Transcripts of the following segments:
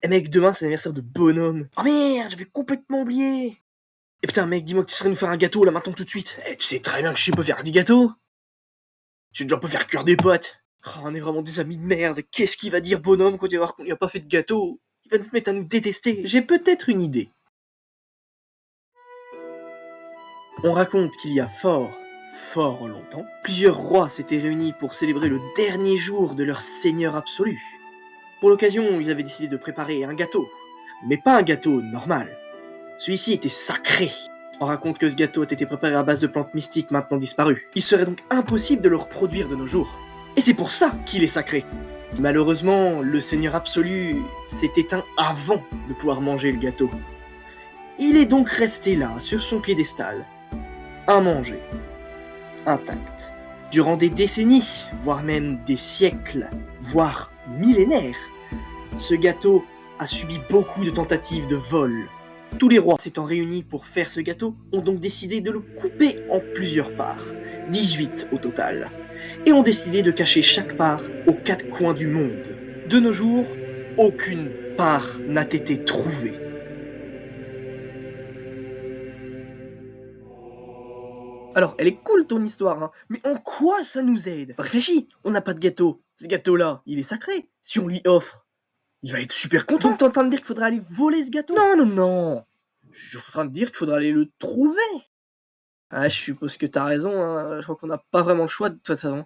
Eh mec, demain c'est l'anniversaire de Bonhomme. Oh merde, j'avais complètement oublié. Et putain mec, dis-moi que tu serais nous faire un gâteau là maintenant tout de suite. Eh, tu sais très bien que je sais pas faire des gâteaux. Je déjà pas faire cuire des pâtes. Oh, on est vraiment des amis de merde. Qu'est-ce qu'il va dire Bonhomme quand il va voir qu'on lui a pas fait de gâteau? Il va se mettre à nous détester. J'ai peut-être une idée. On raconte qu'il y a fort longtemps, plusieurs rois s'étaient réunis pour célébrer le dernier jour de leur seigneur absolu. Pour l'occasion, ils avaient décidé de préparer un gâteau. Mais pas un gâteau normal. Celui-ci était sacré. On raconte que ce gâteau a été préparé à base de plantes mystiques maintenant disparues. Il serait donc impossible de le reproduire de nos jours. Et c'est pour ça qu'il est sacré. Malheureusement, le Seigneur absolu s'est éteint avant de pouvoir manger le gâteau. Il est donc resté là, sur son piédestal, immangé, intact. Durant des décennies, voire même des siècles, voire millénaires, ce gâteau a subi beaucoup de tentatives de vol. Tous les rois s'étant réunis pour faire ce gâteau ont donc décidé de le couper en plusieurs parts, 18 au total, et ont décidé de cacher chaque part aux 4 coins du monde. De nos jours, aucune part n'a été trouvée. Alors, elle est cool ton histoire, hein, mais en quoi ça nous aide? Réfléchis, on n'a pas de gâteau. Ce gâteau-là, il est sacré. Si on lui offre, il va être super content. Donc t'es en train de dire qu'il faudrait aller voler ce gâteau? Non. Je suis en train de dire qu'il faudrait aller le trouver. Ah, je suppose que t'as raison, hein. Je crois qu'on n'a pas vraiment le choix de toute façon.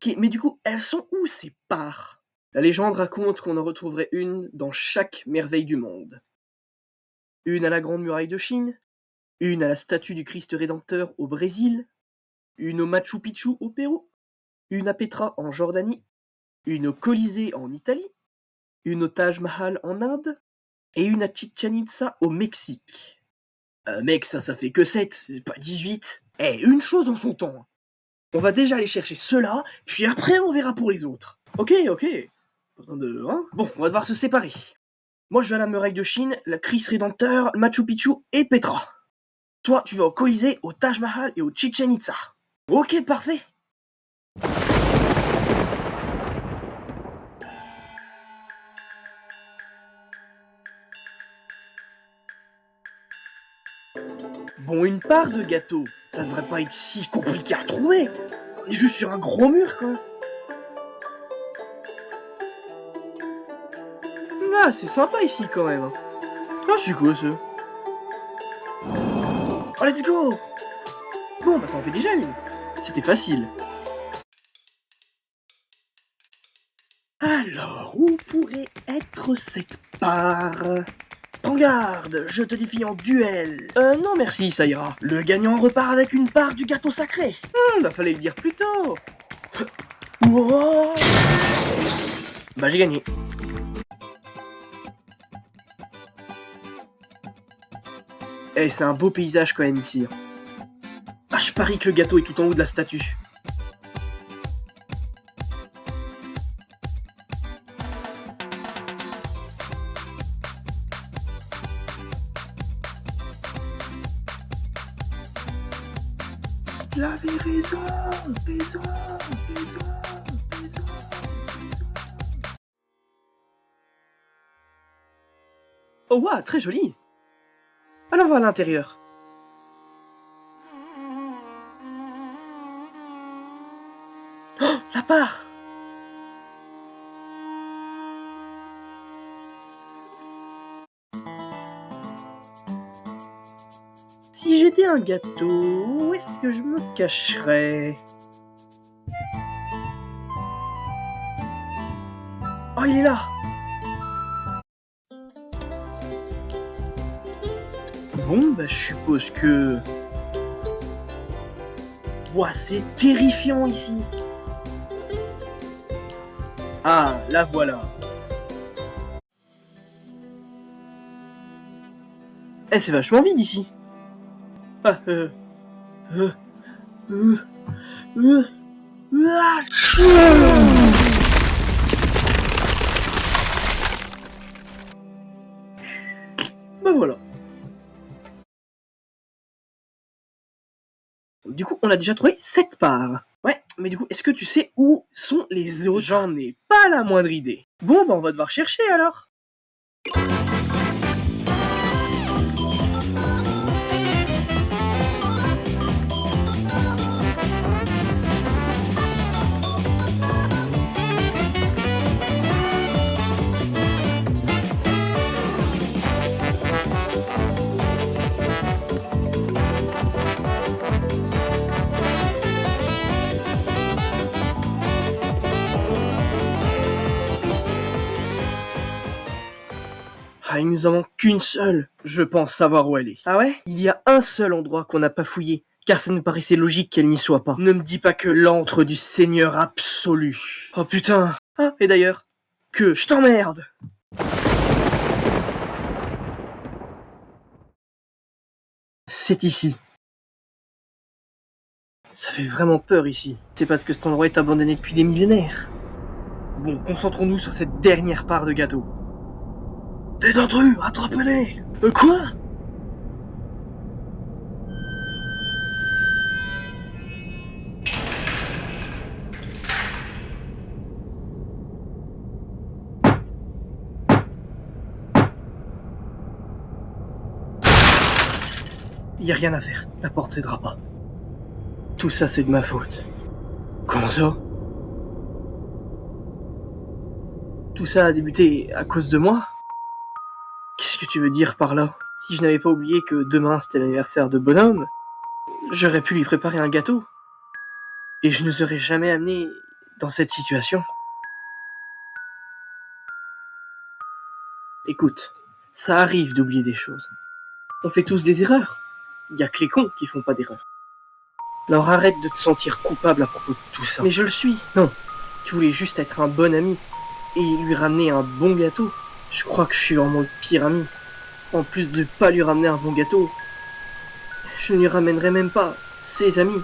Ok, mais du coup, elles sont où ces parts? La légende raconte qu'on en retrouverait une dans chaque merveille du monde. Une à la Grande Muraille de Chine, une à la statue du Christ Rédempteur au Brésil, une au Machu Picchu au Pérou, une à Petra en Jordanie, une au Colisée en Italie, une au Taj Mahal en Inde, et une à Chichen Itza au Mexique. Mec, ça fait que 7, c'est pas 18. Eh, une chose en son temps. On va déjà aller chercher ceux-là, puis après on verra pour les autres. Ok. Pas besoin de... Hein? Bon, on va devoir se séparer. Moi je vais à la muraille de Chine, la Christ Rédempteur, Machu Picchu et Petra. Toi, tu vas au Colisée, au Taj Mahal et au Chichen Itza. Ok, parfait. Bon, une part de gâteau, ça devrait pas être si compliqué à trouver. On est juste sur un gros mur, quoi. Ah, c'est sympa ici, quand même. Ah, c'est quoi, ça? Oh, let's go! Bon, bah ça en fait déjà une. C'était facile. Alors, où pourrait être cette part? Prends garde, je te défie en duel. Non merci, ça ira. Le gagnant repart avec une part du gâteau sacré. Bah fallait le dire plus tôt. Wow. Bah j'ai gagné. Eh, c'est un beau paysage quand même ici. Ah, je parie que le gâteau est tout en haut de la statue. J'avais raison. Oh waouh, très joli. Allons voir à l'intérieur. Oh, la part. Si j'étais un gâteau, où est-ce que je me cacherais? Oh, il est là! Bon, bah je suppose que... Ouah, c'est terrifiant ici. Ah, la voilà. Eh, c'est vachement vide ici. Ah, bah voilà. Du coup, on a déjà trouvé 7 parts. Ouais, mais du coup, est-ce que tu sais où sont les autres? J'en ai pas la moindre idée. Bon, bah on va devoir chercher alors. Ah, il nous en manque qu'une seule. Je pense savoir où elle est. Ah ouais? Il y a un seul endroit qu'on n'a pas fouillé, car ça nous paraissait logique qu'elle n'y soit pas. Ne me dis pas que l'antre du Seigneur absolu. Oh putain. Ah, et d'ailleurs, que je t'emmerde. C'est ici. Ça fait vraiment peur ici. C'est parce que cet endroit est abandonné depuis des millénaires. Bon, concentrons-nous sur cette dernière part de gâteau. Des intrus, attrapez-les! Quoi? Y a rien à faire, la porte cédera pas. Tout ça c'est de ma faute. Comment ça? Tout ça a débuté à cause de moi? Qu'est-ce que tu veux dire par là? Si je n'avais pas oublié que demain c'était l'anniversaire de Bonhomme, j'aurais pu lui préparer un gâteau. Et je ne serais jamais amené dans cette situation. Écoute, ça arrive d'oublier des choses. On fait tous des erreurs. Y a que les cons qui font pas d'erreurs. Alors arrête de te sentir coupable à propos de tout ça. Mais je le suis. Non, tu voulais juste être un bon ami et lui ramener un bon gâteau. Je crois que je suis vraiment le pire ami. En plus de pas lui ramener un bon gâteau, je ne lui ramènerai même pas ses amis.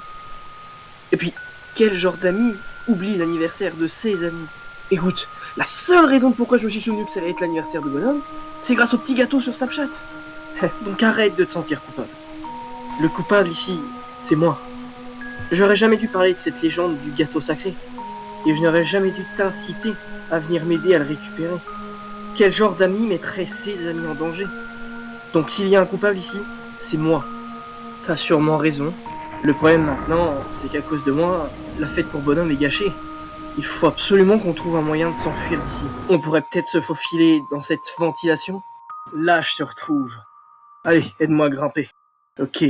Et puis, quel genre d'ami oublie l'anniversaire de ses amis? Écoute, la seule raison pourquoi je me suis souvenu que ça allait être l'anniversaire de Bonhomme, c'est grâce au petit gâteau sur Snapchat. Donc arrête de te sentir coupable. Le coupable ici, c'est moi. J'aurais jamais dû parler de cette légende du gâteau sacré. Et je n'aurais jamais dû t'inciter à venir m'aider à le récupérer. Quel genre d'ami mettrait ses amis en danger? Donc s'il y a un coupable ici, c'est moi. T'as sûrement raison. Le problème maintenant, c'est qu'à cause de moi, la fête pour Bonhomme est gâchée. Il faut absolument qu'on trouve un moyen de s'enfuir d'ici. On pourrait peut-être se faufiler dans cette ventilation. Là, je se retrouve. Allez, aide-moi à grimper. Ok.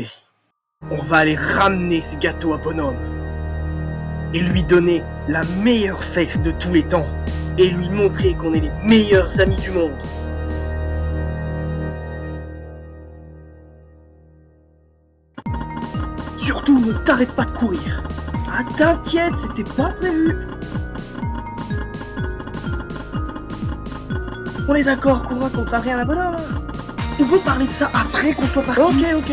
On va aller ramener ce gâteau à Bonhomme. Et lui donner la meilleure fête de tous les temps. Et lui montrer qu'on est les meilleurs amis du monde. Surtout, ne t'arrête pas de courir. Ah, t'inquiète, c'était pas prévu. On est d'accord qu'on racontera rien à Bonhomme. On peut parler de ça après qu'on soit parti. Ok.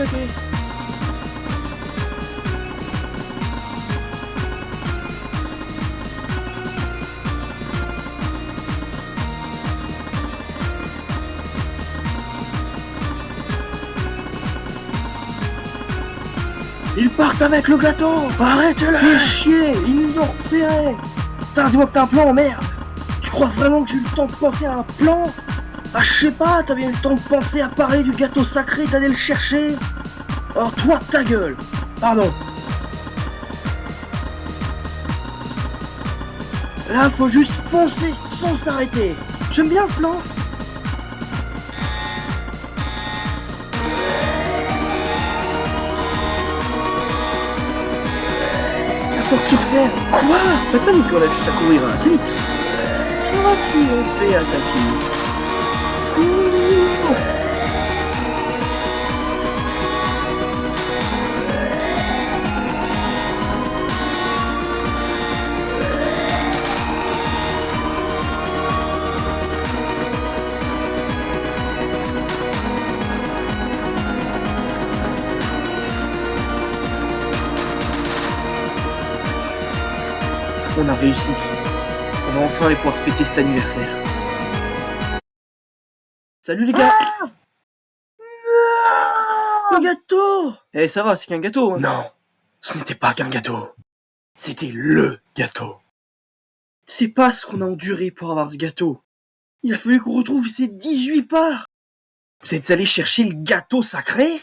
Ils partent avec le gâteau. Arrête-le. Fais chier, ils nous ont repérés. Putain, dis-moi que t'as un plan, merde. Tu crois vraiment que j'ai eu le temps de penser à un plan? Ah, je sais pas, t'as bien eu le temps de penser à parler du gâteau sacré, d'aller le chercher. Alors toi, ta gueule. Pardon. Là, faut juste foncer sans s'arrêter. J'aime bien ce plan. La porte sur fer. Quoi? Pas de panique, on a juste à courir assez vite. Ça va si on se fait un tapis. On a réussi. On va enfin pouvoir fêter cet anniversaire. Salut les gars. Le gâteau! Eh, ça va, c'est qu'un gâteau, hein. Non, ce n'était pas qu'un gâteau. C'était LE gâteau. Tu sais pas ce qu'on a enduré pour avoir ce gâteau. Il a fallu qu'on retrouve ces 18 parts. Vous êtes allés chercher le gâteau sacré?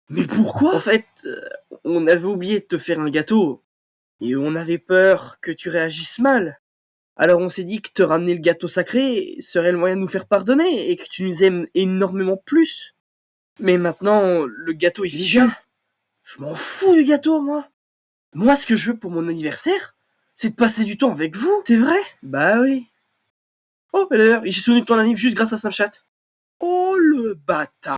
Mais pourquoi? En fait, on avait oublié de te faire un gâteau. Et on avait peur que tu réagisses mal. Alors on s'est dit que te ramener le gâteau sacré serait le moyen de nous faire pardonner et que tu nous aimes énormément plus. Mais maintenant, le gâteau est fichu. Je m'en fous du gâteau, moi. Moi, ce que je veux pour mon anniversaire, c'est de passer du temps avec vous. C'est vrai? Bah oui. Oh, et d'ailleurs, j'ai souvenu de ton anniv juste grâce à Snapchat. Oh, le bâtard.